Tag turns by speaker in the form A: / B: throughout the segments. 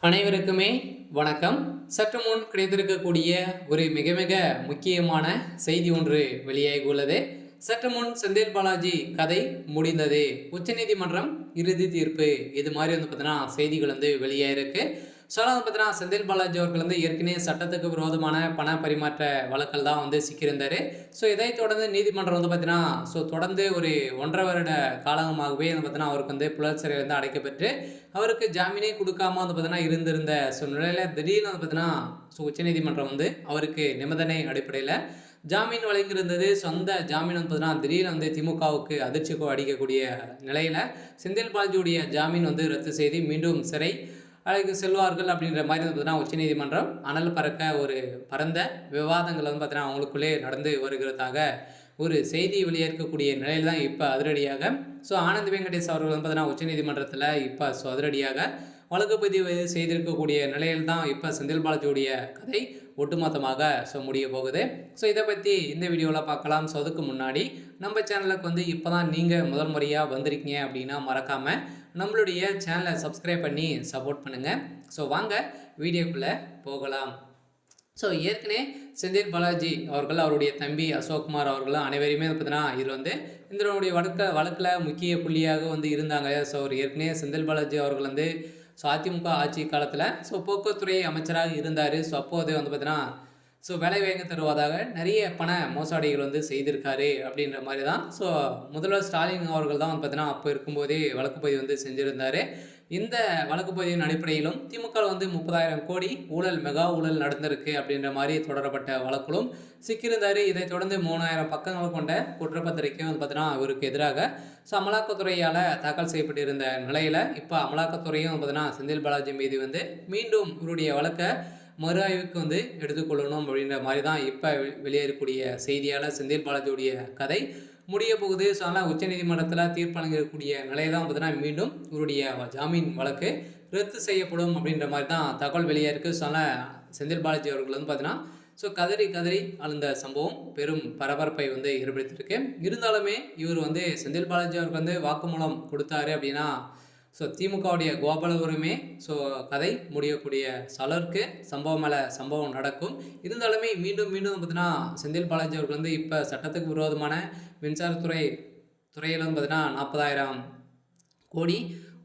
A: அனைவருக்குமே வணக்கம். சற்று முன் கிடைத்திருக்கக்கூடிய ஒரு மிக மிக முக்கியமான செய்தி ஒன்று வெளியாகி உள்ளது. சற்று முன் செந்தில் பாலாஜி கதை முடிந்தது, உச்சநீதிமன்றம் இறுதி தீர்ப்பு, இது மாதிரி பார்த்தீங்கன்னா செய்திகள் வெளியாயிருக்கு. ஸோ அதனால் பார்த்தீங்கன்னா செந்தில் பாலாஜி அவர்கள் ஏற்கனவே சட்டத்துக்கு விரோதமான பண பரிமாற்ற வழக்கில் தான் சிக்கியிருந்தார். ஸோ இதைத் தொடர்ந்து நீதிமன்றம் பார்த்தீங்கன்னா தொடர்ந்து ஒரு 1.5 வருட காலமாகவே பார்த்தீங்கன்னா அவருக்கு புழல் சிறையில் அடைக்கப்பட்டு அவருக்கு ஜாமீனே கொடுக்காம பார்த்தீங்கன்னா இருந்திருந்த நிலையில் திடீர்னு பார்த்தீங்கன்னா உச்சநீதிமன்றம் அவருக்கு நிபந்தனை அடிப்படையில் ஜாமீன் வழங்கியிருந்தது. சொந்த ஜாமீன் பார்த்தீங்கன்னா திடீர்னு திமுகவுக்கு அதிர்ச்சி அடிக்கக்கூடிய நிலையில் செந்தில் பாலாஜியுடைய ஜாமீன் ரத்து செய்து மீண்டும் சிறை அழைத்து செல்வார்கள் அப்படின்ற மாதிரி பார்த்தீங்கன்னா உச்சநீதிமன்றம் அனல் பறக்க ஒரு பரந்த விவாதங்கள் பார்த்தீங்கன்னா அவங்களுக்குள்ளே நடந்து வருகிறதாக ஒரு செய்தி வெளியேற்கக்கூடிய நிலையில் தான் இப்போ அதிரடியாக ஆனந்த் வெங்கடேஷ் அவர்கள் பார்த்தீங்கன்னா உச்சநீதிமன்றத்தில் இப்போ அதிரடியாக வழக்கு பதிவு செய்திருக்கக்கூடிய நிலையில் தான் இப்போ செந்தில் பாலாஜியுடைய கதை ஒட்டுமொத்தமாக முடிய போகுது. இதை பற்றி இந்த வீடியோவில் பார்க்கலாம். அதுக்கு முன்னாடி நம்ம சேனலுக்கு இப்போ தான் நீங்கள் முதல் முறையாக வந்திருக்கீங்க அப்படின்னா மறக்காமல் நம்மளுடைய சேனலை சப்ஸ்கிரைப் பண்ணி சப்போர்ட் பண்ணுங்கள். வாங்க வீடியோக்குள்ளே போகலாம். ஏற்கனவே செந்தில் பாலாஜி அவர்கள் அவருடைய தம்பி அசோக்குமார் அவர்கள் அனைவரையுமே பார்த்தீங்கன்னா இதில் இதனுடைய வழக்கில் முக்கிய புள்ளியாக இருந்தாங்க. அவர் ஏற்கனவே செந்தில் பாலாஜி அவர்கள் அதிமுக ஆட்சி காலத்தில் போக்குவரத்துறை அமைச்சராக இருந்தார். அப்போது பார்த்தீங்கன்னா வேலை வாங்கி தருவதாக நிறைய பண மோசடிகள் செய்திருக்காரு அப்படின்ற மாதிரி தான் முதல்வர் ஸ்டாலின் அவர்கள் தான் பார்த்தீங்கன்னா அப்போ இருக்கும்போதே வழக்கு பதிவு செஞ்சுருந்தார். இந்த வழக்கு பதிவின் அடிப்படையிலும் திமுக 30,000 கோடி ஊழல் மெகா ஊழல் நடந்திருக்கு அப்படின்ற மாதிரி தொடரப்பட்ட வழக்கிலும் சிக்கியிருந்தார். இதைத் தொடர்ந்து 3,000 பக்கங்கள் கொண்ட குற்றப்பத்திரிக்கை பார்த்தீங்கன்னா இவருக்கு எதிராக அமலாக்கத்துறையால் தாக்கல் செய்யப்பட்டிருந்த நிலையில் இப்போ அமலாக்கத்துறையும் பார்த்தீங்கன்னா செந்தில் பாலாஜி மீது மீண்டும் இவருடைய வழக்கை மறு ஆய்வுக்கு எடுத்துக்கொள்ளணும் அப்படின்ற மாதிரி தான் இப்போ வெளியேறக்கூடிய செய்தியால் செந்தில் பாலாஜியுடைய கதை முடிய போகுது. அதனால் உச்சநீதிமன்றத்தில் தீர்ப்பு வழங்கக்கூடிய நிலையை தான் பார்த்தீங்கன்னா மீண்டும் இவருடைய ஜாமீன் வழக்கு ரத்து செய்யப்படும் அப்படின்ற மாதிரி தான் தகவல் வெளியாக இருக்குது. அதனால் செந்தில் பாலாஜி அவர்கள் பார்த்தீங்கன்னா கதறி கதறி அழுந்த சம்பவம் பெரும் பரபரப்பை ஏற்படுத்தியிருக்கு. இருந்தாலுமே இவர் செந்தில் பாலாஜி அவருக்கு வாக்குமூலம் கொடுத்தாரு அப்படின்னா திமுகவுடைய கோபாலபுரமே கதை முடியக்கூடிய அளவுக்கு சம்பவம் மேலே சம்பவம் நடக்கும். இருந்தாலுமே மீண்டும் மீண்டும் பார்த்தீங்கன்னா செந்தில் பாலாஜி அவர்கள் இப்போ சட்டத்துக்கு விரோதமான மின்சாரத்துறை துறையில் பார்த்தீங்கன்னா 40,000 கோடி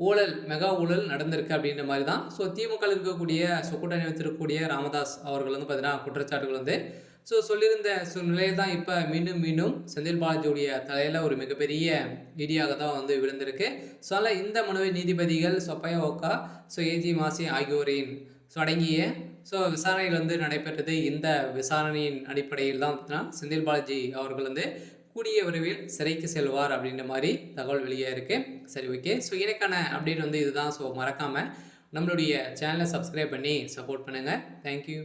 A: ஊழல் மெகா ஊழல் நடந்திருக்கு அப்படின்ற மாதிரி தான் திமுக இருக்கக்கூடிய கூட்டணி வைத்திருக்கக்கூடிய ராமதாஸ் அவர்கள் பார்த்தீங்கன்னா குற்றச்சாட்டுகள் சொல்லியிருந்த நிலையில் தான் இப்போ மீண்டும் மீண்டும் செந்தில் பாலாஜியுடைய தலையில் ஒரு மிகப்பெரிய இடியாக தான் விழுந்திருக்கு. அதனால் இந்த மனுவை நீதிபதிகள் சொப்பையா ஓக்கா ஏஜி மாசி ஆகியோரின் அடங்கிய விசாரணைகள் நடைபெற்றது. இந்த விசாரணையின் அடிப்படையில் தான் பார்த்தீங்கன்னா செந்தில் பாலாஜி அவர்கள் கூடிய விரைவில் சிறைக்கு செல்வார் அப்படின்ற மாதிரி தகவல் வெளியாக இருக்குது. சரி, ஓகே. எனக்கான அப்டேட் இதுதான். மறக்காமல் நம்மளுடைய சேனலை சப்ஸ்கிரைப் பண்ணி சப்போர்ட் பண்ணுங்கள். தேங்க்யூ.